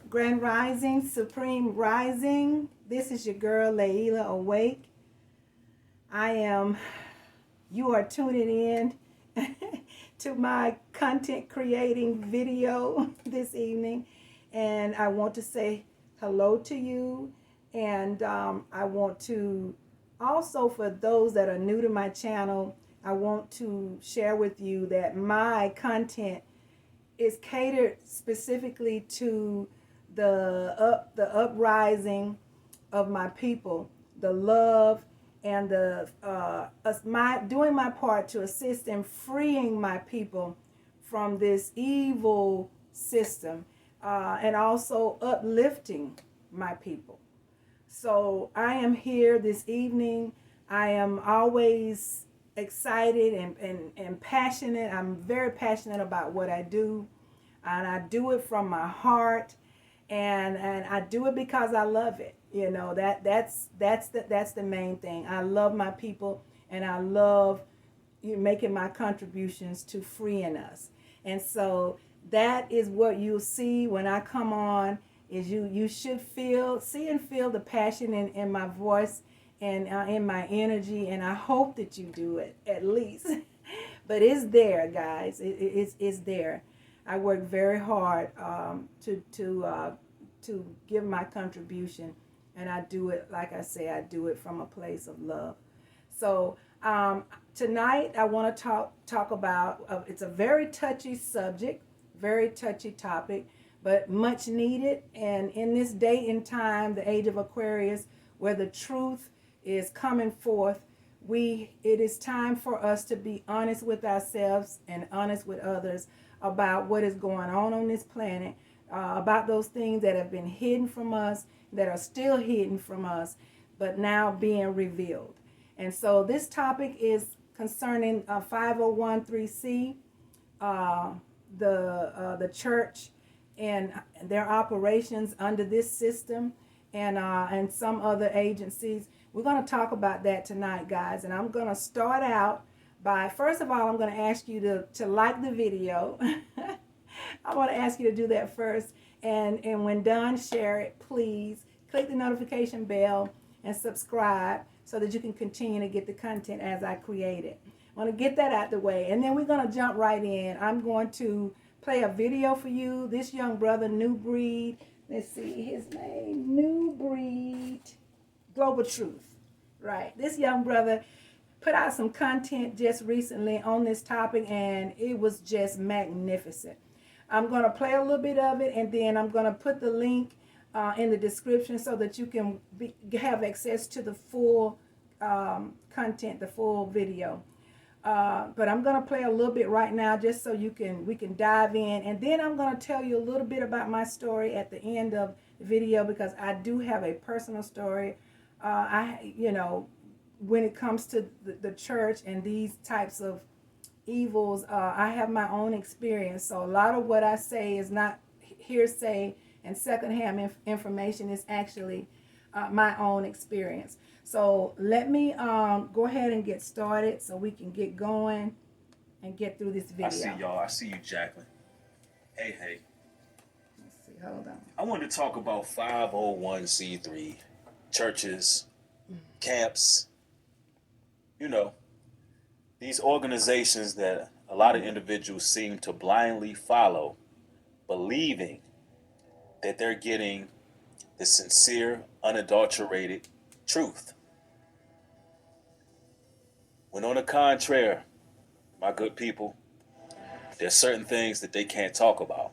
Grand Rising, Supreme Rising. This is your girl, Layla Awake. You are tuning in to my content creating video this evening. And I want to say hello to you. And I want to also, for those that are new to my channel, I want to share with you that my content is catered specifically to the uprising of my people, the love and the my doing my part to assist in freeing my people from this evil system, and also uplifting my people. So I am here this evening. I am always excited and passionate. I'm very passionate about what I do, and I do it from my heart, and I do it because I love it. You know, that's the main thing. I love my people, and I love making my contributions to freeing us. And so that is what you'll see when I come on. Is you should see and feel the passion in my voice and in my energy, and I hope that you do it at least. But it's there, guys. It's there. I work very hard to give my contribution, and I do it, like I say, I do it from a place of love. So tonight I want to talk about it's a very touchy subject, very touchy topic, but much needed. And in this day and time, the age of Aquarius, where the truth is coming forth, it is time for us to be honest with ourselves and honest with others about what is going on this planet, about those things that have been hidden from us, that are still hidden from us, but now being revealed. And so this topic is concerning 501c, the church and their operations under this system, and some other agencies. We're going to talk about that tonight, guys. And I'm going to start out by, first of all, I'm going to ask you to like the video. I want to ask you to do that first. And when done, share it, please. Click the notification bell and subscribe so that you can continue to get the content as I create it. I want to get that out the way. And then we're going to jump right in. I'm going to play a video for you. This young brother, New Breed. Let's see his name. New Breed. Global Truth. Right. This young brother put out some content just recently on this topic, and it was just magnificent. I'm going to play a little bit of it, and then I'm going to put the link in the description so that you can have access to the full content, the full video. But I'm going to play a little bit right now just so we can dive in. And then I'm going to tell you a little bit about my story at the end of the video, because I do have a personal story. When it comes to the church and these types of evils, I have my own experience. So a lot of what I say is not hearsay and secondhand information. Is actually my own experience. So let me go ahead and get started so we can get going and get through this video. I see y'all. I see you, Jacqueline. Hey. Let's see. Hold on. I wanted to talk about 501c3 churches, camps, these organizations that a lot of individuals seem to blindly follow, believing that they're getting the sincere, unadulterated truth. When on the contrary, my good people, there's certain things that they can't talk about.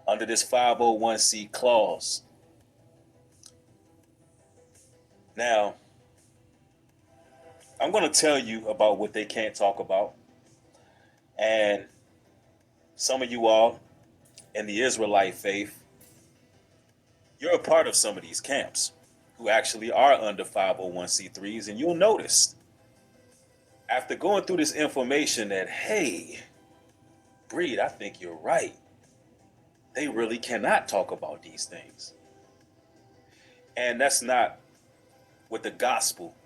Under this 501c clause. Now, I'm going to tell you about what they can't talk about. And some of you all in the Israelite faith, you're a part of some of these camps who actually are under 501c3s. And you'll notice, after going through this information, that, hey, Breed, I think you're right. They really cannot talk about these things. And that's not what the gospel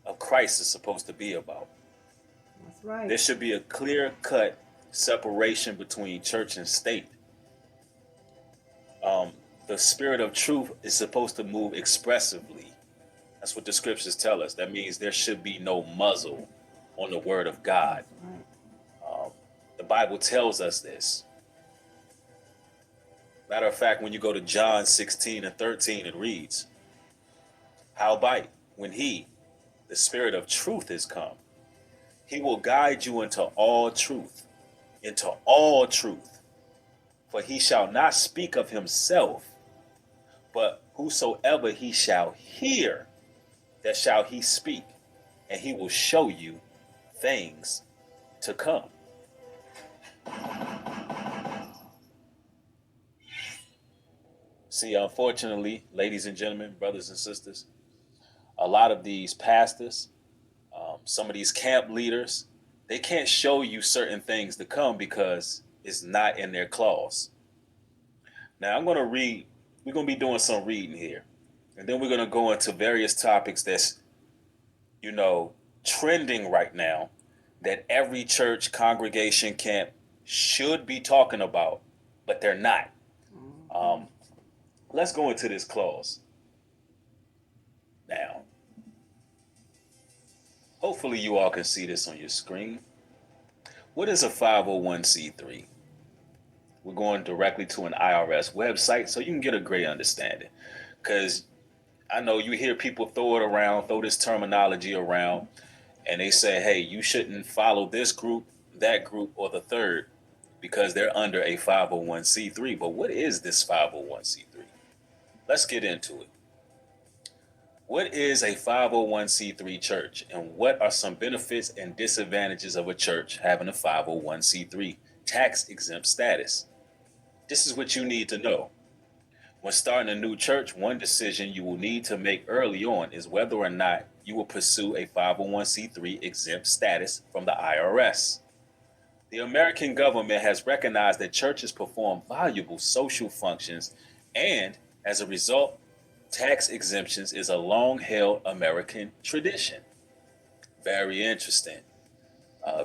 of Christ is supposed to be about. That's right. There should be a clear-cut separation between church and state. Um, the spirit of truth is supposed to move expressively. That's what the scriptures tell us. That means there should be no muzzle on the word of God. That's right. Um, the Bible tells us this. Matter of fact, when you go to John 16 and 13, it reads, howbeit, when he, the spirit of truth, is come, he will guide you into all truth, into all truth. For he shall not speak of himself, but whosoever he shall hear, that shall he speak, and he will show you things to come. See, unfortunately, ladies and gentlemen, brothers and sisters, a lot of these pastors, some of these camp leaders, they can't show you certain things to come because it's not in their clause. Now, I'm going to read, we're going to be doing some reading here, and then we're going to go into various topics that's, trending right now that every church, congregation, camp should be talking about, but they're not. Um, let's go into this clause. Now, hopefully you all can see this on your screen. What is a 501c3? We're going directly to an IRS website so you can get a great understanding. Because I know you hear people throw this terminology around, and they say, hey, you shouldn't follow this group, that group, or the third because they're under a 501c3. But what is this 501c3? Let's get into it. What is a 501c3 church, and what are some benefits and disadvantages of a church having a 501c3 tax exempt status? This is what you need to know. When starting a new church, one decision you will need to make early on is whether or not you will pursue a 501c3 exempt status from the IRS. The American government has recognized that churches perform valuable social functions, and as a result, tax exemptions is a long-held American tradition. Very interesting,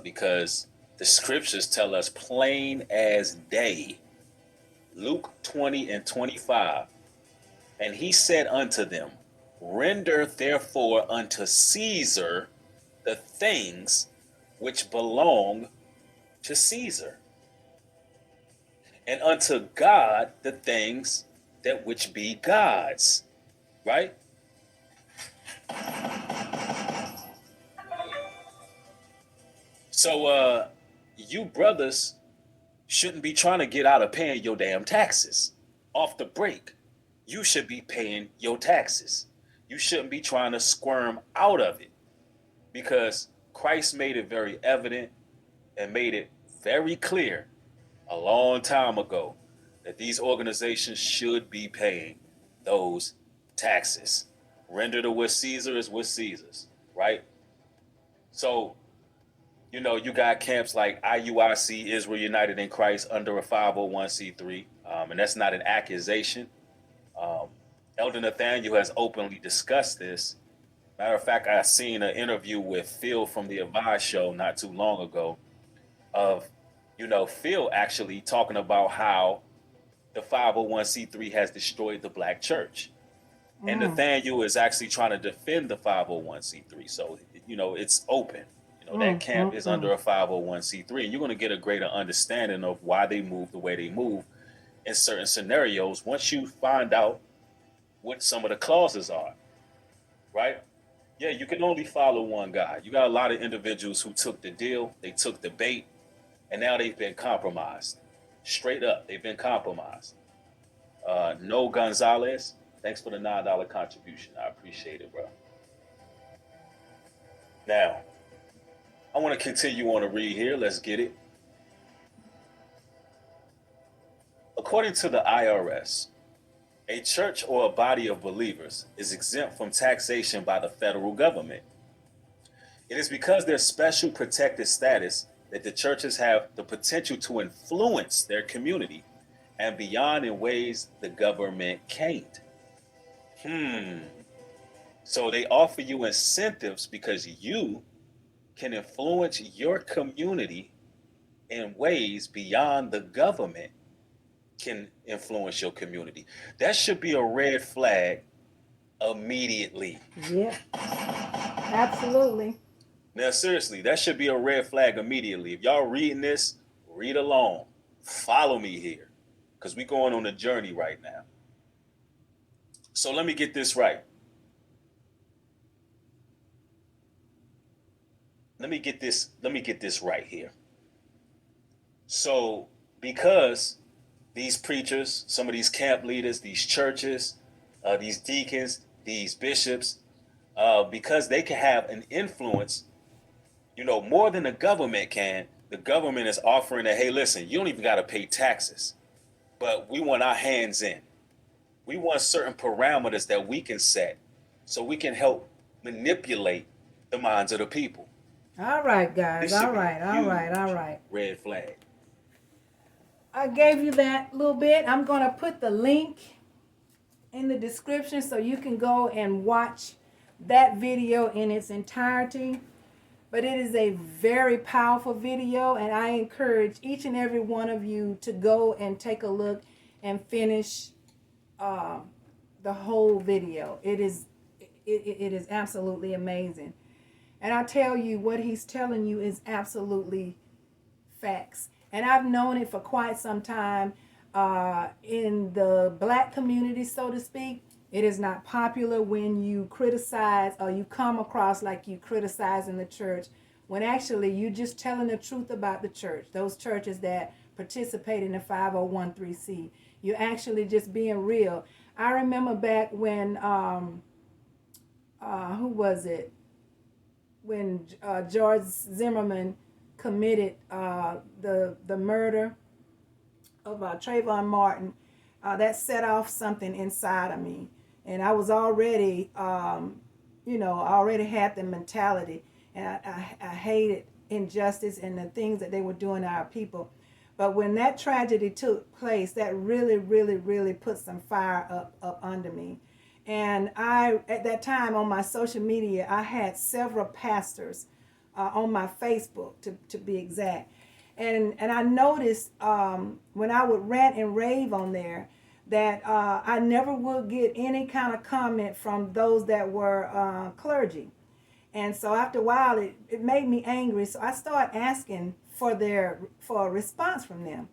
because the scriptures tell us plain as day. Luke 20 and 25. And he said unto them, render therefore unto Caesar the things which belong to Caesar, and unto God the things that which be God's. Right? So you brothers shouldn't be trying to get out of paying your damn taxes. Off the break, you should be paying your taxes. You shouldn't be trying to squirm out of it, because Christ made it very evident and made it very clear a long time ago that these organizations should be paying those taxes. Render to what Caesar is what Caesar's, right? So, you got camps like IUIC, Israel United in Christ, under a 501c3, and that's not an accusation. Um, Elder Nathaniel has openly discussed this. Matter of fact, I seen an interview with Phil from the Advice Show not too long ago of, Phil actually talking about how the 501c3 has destroyed the black church. And Nathaniel is actually trying to defend the 501c3. So, it's open. That camp is under a 501c3. And you're going to get a greater understanding of why they move the way they move in certain scenarios once you find out what some of the clauses are, right? Yeah, you can only follow one guy. You got a lot of individuals who took the deal, they took the bait, and now they've been compromised. Straight up, they've been compromised. No Gonzalez, thanks for the $9 contribution. I appreciate it, bro. Now, I want to continue on to read here. Let's get it. According to the IRS, a church or a body of believers is exempt from taxation by the federal government. It is because their special protected status that the churches have the potential to influence their community and beyond in ways the government can't. So they offer you incentives because you can influence your community in ways beyond the government can influence your community. That should be a red flag immediately. Yeah, absolutely. Now, seriously, that should be a red flag immediately. If y'all reading this, read along. Follow me here, because we going on a journey right now. So let me get this right. Let me get this right here. So because these preachers, some of these camp leaders, these churches, these deacons, these bishops, because they can have an influence, more than the government can. The government is offering that, hey, listen, you don't even got to pay taxes, but we want our hands in. We want certain parameters that we can set so we can help manipulate the minds of the people. All right, guys. This should All be right. a All right. All huge right. red flag. I gave you that little bit. I'm going to put the link in the description so you can go and watch that video in its entirety. But it is a very powerful video, and I encourage each and every one of you to go and take a look and finish the whole video. It is absolutely amazing. And I tell you, what he's telling you is absolutely facts. And I've known it for quite some time. In the black community, so to speak, it is not popular when you criticize or you come across like you criticizing the church, when actually you just telling the truth about the church, those churches that participate in the 501c. You're actually just being real. I remember back when, who was it? When George Zimmerman committed the murder of Trayvon Martin, that set off something inside of me. And I was already, I already had the mentality. And I hated injustice and the things that they were doing to our people. But when that tragedy took place, that really, really, really put some fire up under me. And at that time on my social media, I had several pastors on my Facebook, to be exact. And I noticed when I would rant and rave on there that I never would get any kind of comment from those that were clergy. And so after a while, it made me angry. So I started asking for a response from them.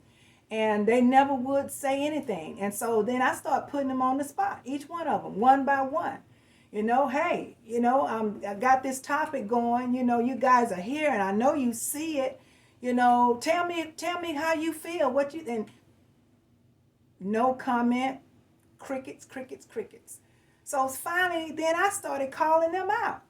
And they never would say anything. And so then I started putting them on the spot, each one of them, one by one. Hey, I got this topic going. You guys are here, and I know you see it. Tell me how you feel. And no comment, crickets, crickets, crickets. So finally, then I started calling them out.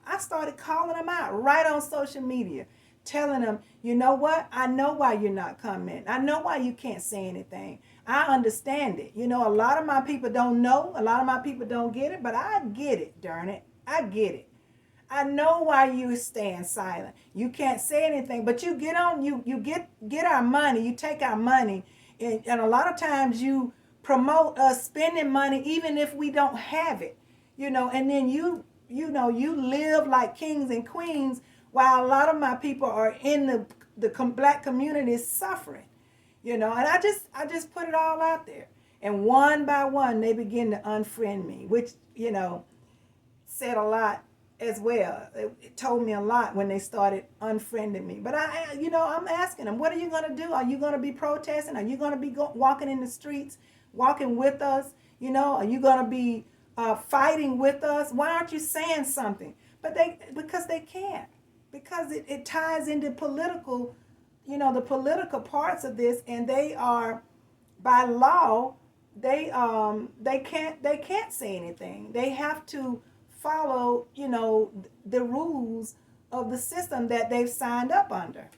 Right on social media, telling them, you know what? I know why you're not commenting. I know why you can't say anything. I understand it. A lot of my people don't know. A lot of my people don't get it, but I get it, darn it. I get it. I know why you stand silent. You can't say anything, but you get on, you get our money, you take our money, and a lot of times you promote us spending money even if we don't have it. And then you live like kings and queens while a lot of my people are in the black community suffering. And I just put it all out there. And one by one, they begin to unfriend me, which, said a lot as well. It told me a lot when they started unfriending me. But I'm asking them, what are you going to do? Are you going to be protesting? Are you going to be walking in the streets, walking with us? Are you going to be fighting with us? Why aren't you saying something? Because they can't. Because it ties into political, the political parts of this, and they are, by law, they can't say anything. They have to follow, the rules of the system that they've signed up under.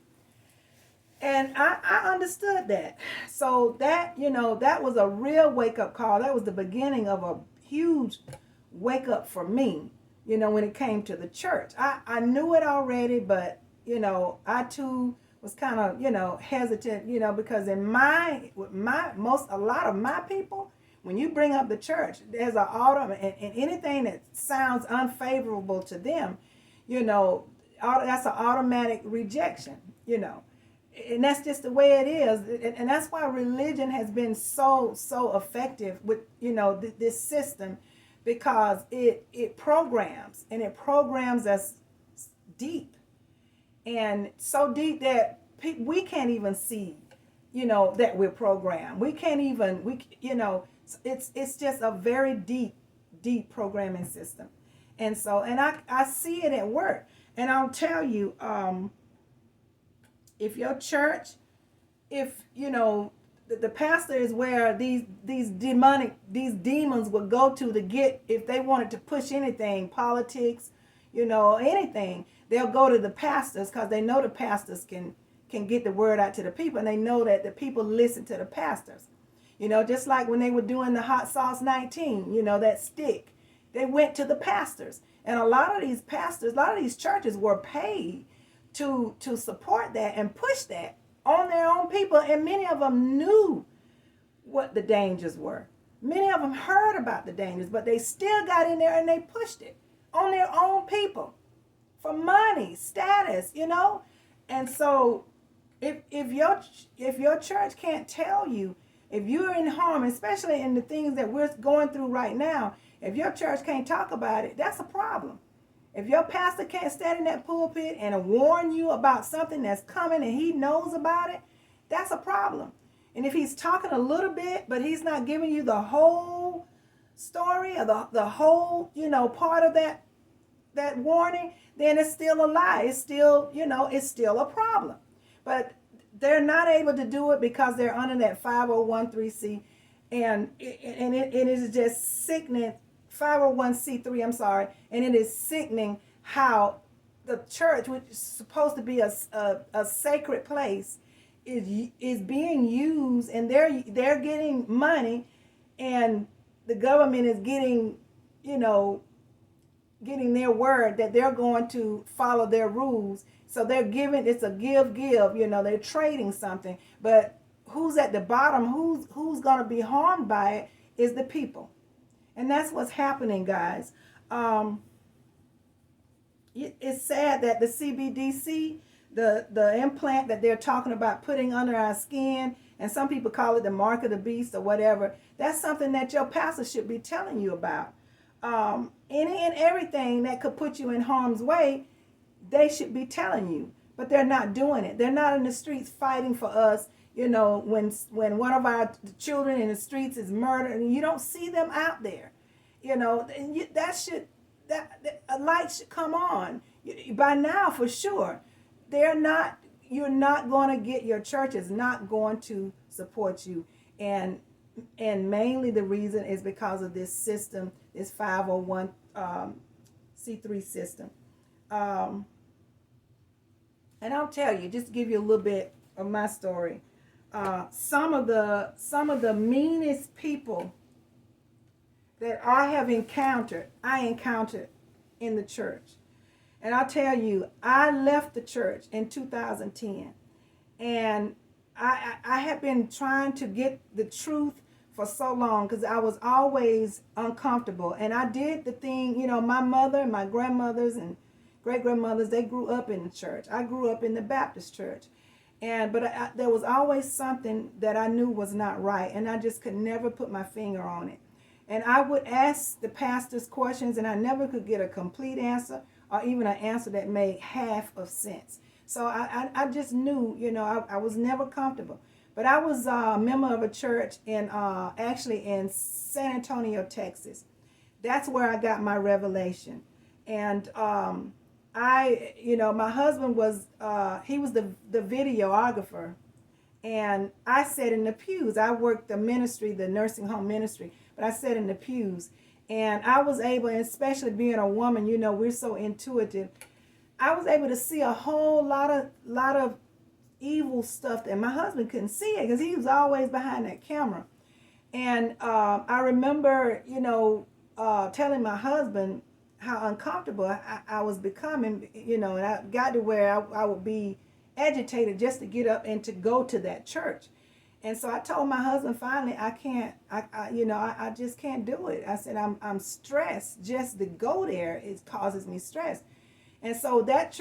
And I understood that. So that, that was a real wake-up call. That was the beginning of a huge wake-up for me, when it came to the church. I knew it already, but, I too was kind of, hesitant, because in a lot of my people, when you bring up the church, there's and anything that sounds unfavorable to them, that's an automatic rejection, And that's just the way it is. And that's why religion has been so effective with, this system, because it programs, and it programs us deep, and so deep that we can't even see, that we're programmed. We can't even, it's just a very deep programming system. And so, and I see it at work. And I'll tell you, if your church, if the pastor is where these demons would go to get, if they wanted to push anything, politics, anything, they'll go to the pastors, because they know the pastors can get the word out to the people, and they know that the people listen to the pastors. Just like when they were doing the hot sauce 19, that stick, they went to the pastors. And a lot of these pastors, a lot of these churches were paid to support that and push that on their own people. And many of them knew what the dangers were. Many of them heard about the dangers, but they still got in there and they pushed it on their own people for money, status, And so if your church can't tell you, if you're in harm, especially in the things that we're going through right now, if your church can't talk about it, that's a problem. If your pastor can't stand in that pulpit and warn you about something that's coming and he knows about it, that's a problem. And if he's talking a little bit, but he's not giving you the whole story, or the whole, part of that warning, then it's still a lie. It's still, it's still a problem. But they're not able to do it because they're under that 501c, and it is just sickening. 501c3, I'm sorry, and it is sickening how the church, which is supposed to be a sacred place, is being used, and they're getting money, and the government is getting their word that they're going to follow their rules. So they're giving, it's a give, they're trading something. But who's at the bottom, who's going to be harmed by it is the people. And that's what's happening, guys. It's sad that the CBDC, the implant that they're talking about putting under our skin, and some people call it the mark of the beast or whatever, that's something that your pastor should be telling you about. Any and everything that could put you in harm's way, they should be telling you. But they're not doing it. They're not in the streets fighting for us. When one of our children in the streets is murdered, and you don't see them out there, that a light should come on by now for sure. You're not going to get, your church is not going to support you, and mainly the reason is because of this system, this 501c3 system. And I'll tell you, just to give you a little bit of my story. Some of the meanest people that I encountered in the church. And I'll tell you, I left the church in 2010, and I had been trying to get the truth for so long, because I was always uncomfortable. And I did the thing, my mother and my grandmothers and great-grandmothers, they grew up in the church. I grew up in the Baptist church. But there was always something that I knew was not right, and I just could never put my finger on it. And I would ask the pastors questions, and I never could get a complete answer, or even an answer that made half of sense. So I just knew, I was never comfortable. But I was a member of a church actually in San Antonio, Texas. That's where I got my revelation. And my husband was, he was the videographer, and I sat in the pews. I worked the ministry, the nursing home ministry, but I sat in the pews, and I was able, especially being a woman, we're so intuitive. I was able to see a whole lot of evil stuff that my husband couldn't see it, because he was always behind that camera. And I remember, telling my husband how uncomfortable I was becoming, and I got to where I would be agitated just to get up and to go to that church. And so I told my husband, finally, I just can't do it. I said, I'm stressed. Just to go there, it causes me stress. And so that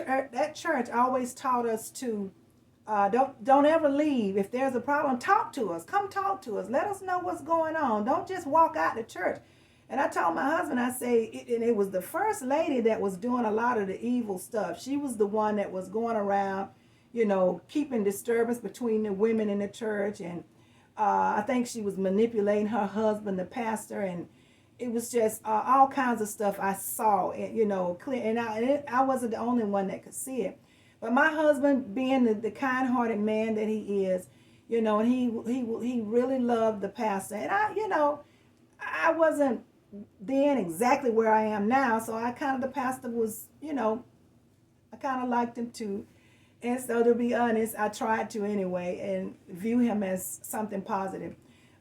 church always taught us to Don't ever leave. If there's a problem, talk to us. Come talk to us. Let us know what's going on. Don't just walk out the church. And I told my husband, I say, and it was the first lady that was doing a lot of the evil stuff. She was the one that was going around, keeping disturbance between the women in the church. And I think she was manipulating her husband, the pastor. And it was just all kinds of stuff I saw, and, clear. And I wasn't the only one that could see it. But my husband, being the kind-hearted man that he is, and he really loved the pastor. And I wasn't then exactly where I am now. So the pastor was, I kind of liked him too. And so to be honest, I tried to anyway and view him as something positive.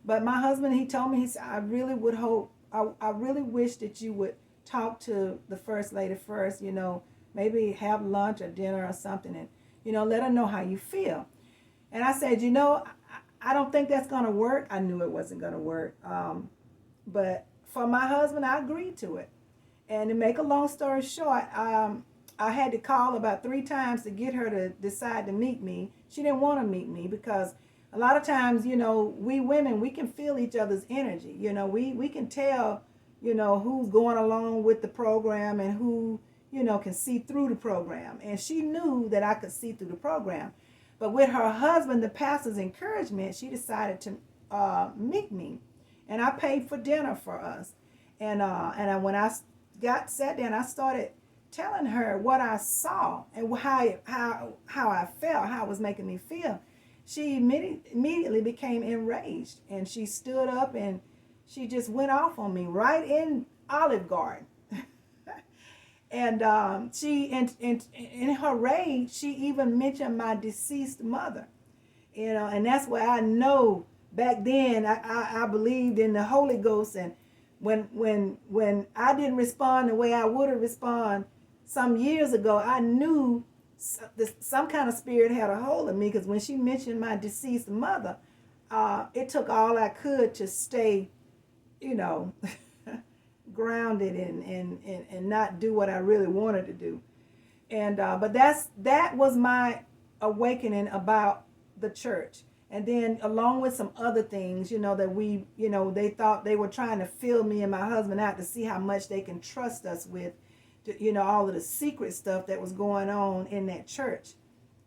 But my husband, he told me, he said, I really would hope, I really wish that you would talk to the first lady first, maybe have lunch or dinner or something and, let her know how you feel. And I said, I don't think that's going to work. I knew it wasn't going to work. But for my husband, I agreed to it. And to make a long story short, I had to call about 3 times to get her to decide to meet me. She didn't want to meet me because a lot of times, we women, we can feel each other's energy. We can tell, who's going along with the program and who, can see through the program. And she knew that I could see through the program. But with her husband, the pastor's encouragement, she decided to meet me. And I paid for dinner for us. And when I sat down, I started telling her what I saw and how I felt, how it was making me feel. She immediately became enraged, and she stood up and she just went off on me right in Olive Garden. And she, in her rage, she even mentioned my deceased mother. And that's where I know back then I believed in the Holy Ghost. And when I didn't respond the way I would have responded some years ago, I knew some kind of spirit had a hold of me, because when she mentioned my deceased mother, it took all I could to stay, grounded and not do what I really wanted to do. And but that was my awakening about the church. And then along with some other things, that we, they thought they were trying to fill me and my husband out to see how much they can trust us with, all of the secret stuff that was going on in that church,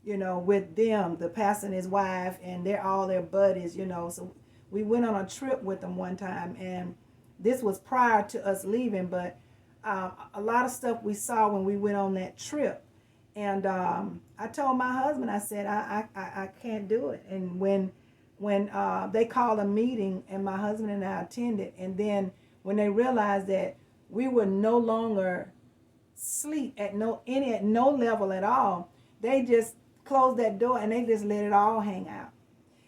with them, the pastor and his wife, and they're all their buddies, So we went on a trip with them one time, and this was prior to us leaving, but a lot of stuff we saw when we went on that trip. And I told my husband, I said, I can't do it. And when they called a meeting and my husband and I attended, and then when they realized that we were no longer sleep at no level at all, they just closed that door and they just let it all hang out.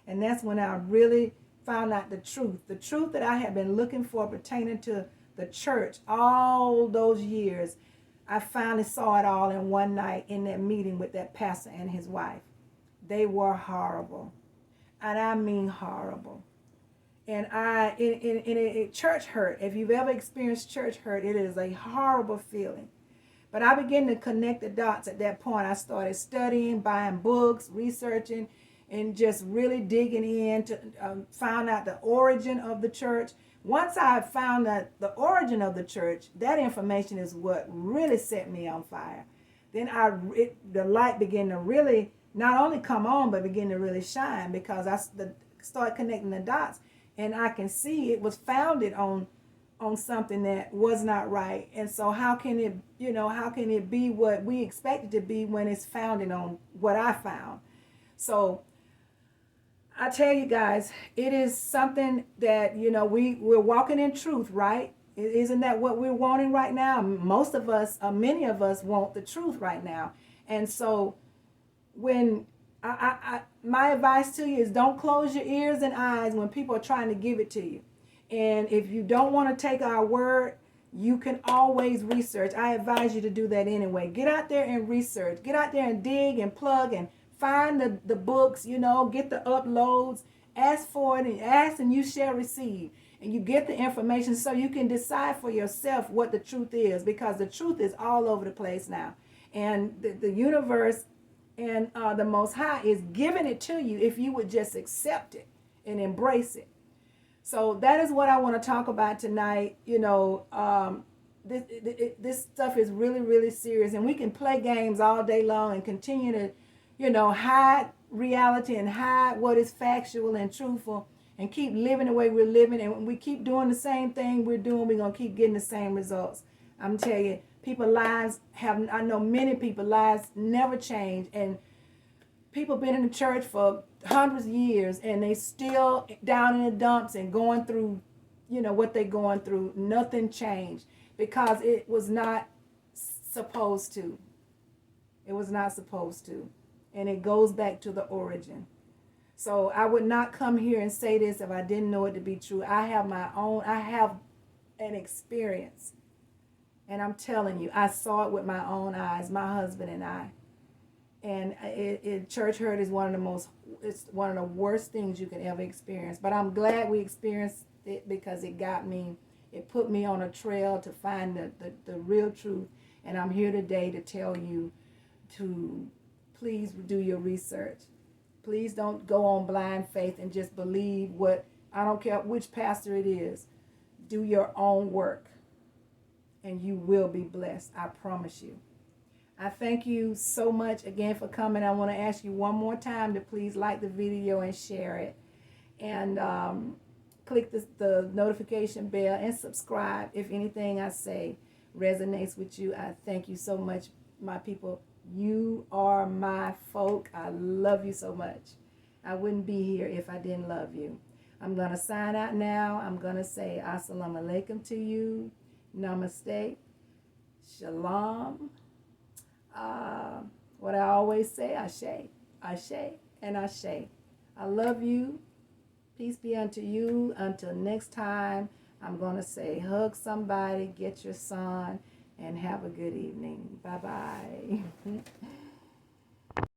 And that's when I really found out the truth that I had been looking for pertaining to the church all those years. I finally saw it all in one night in that meeting with that pastor and his wife. They were horrible. And I mean horrible. And church hurt, if you've ever experienced church hurt, it is a horrible feeling. But I began to connect the dots at that point. I started studying, buying books, researching, and just really digging in to find out the origin of the church. Once I found out the origin of the church, that information is what really set me on fire. Then the light began to really not only come on, but begin to really shine, because I started connecting the dots, and I can see it was founded on something that was not right. And so how can it be what we expect it to be when it's founded on what I found? So I tell you guys, it is something that, we're walking in truth, right? Isn't that what we're wanting right now? Most of us, many of us want the truth right now. And so when my advice to you is, don't close your ears and eyes when people are trying to give it to you. And if you don't want to take our word, you can always research. I advise you to do that anyway. Get out there and research. Get out there and dig and plug and find the books, get the uploads, ask for it, and ask and you shall receive. And you get the information so you can decide for yourself what the truth is, because the truth is all over the place now. And the universe And the Most High is giving it to you if you would just accept it and embrace it. So that is what I want to talk about tonight. This stuff is really, really serious, and we can play games all day long and continue to, hide reality and hide what is factual and truthful, and keep living the way we're living. And when we keep doing the same thing we're doing, we're gonna keep getting the same results. I'm telling you, I know many people's lives never change, and people been in the church for hundreds of years, and they still down in the dumps and going through, what they're going through. Nothing changed because it was not supposed to. It was not supposed to. And it goes back to the origin. So I would not come here and say this if I didn't know it to be true. I have an experience. And I'm telling you, I saw it with my own eyes, my husband and I. And church hurt is it's one of the worst things you can ever experience. But I'm glad we experienced it because it put me on a trail to find the real truth. And I'm here today to tell you to please do your research. Please don't go on blind faith and just believe I don't care which pastor it is. Do your own work and you will be blessed. I promise you. I thank you so much again for coming. I want to ask you one more time to please like the video and share it. And click the notification bell and subscribe if anything I say resonates with you. I thank you so much, my people. You are my folk. I love you so much. I wouldn't be here if I didn't love you. I'm going to sign out now. I'm going to say assalamu alaikum to you. Namaste. Shalom. What I always say, Ashe, Ashe, and Ashe. I love you. Peace be unto you. Until next time, I'm going to say hug somebody, get your son, and have a good evening. Bye-bye.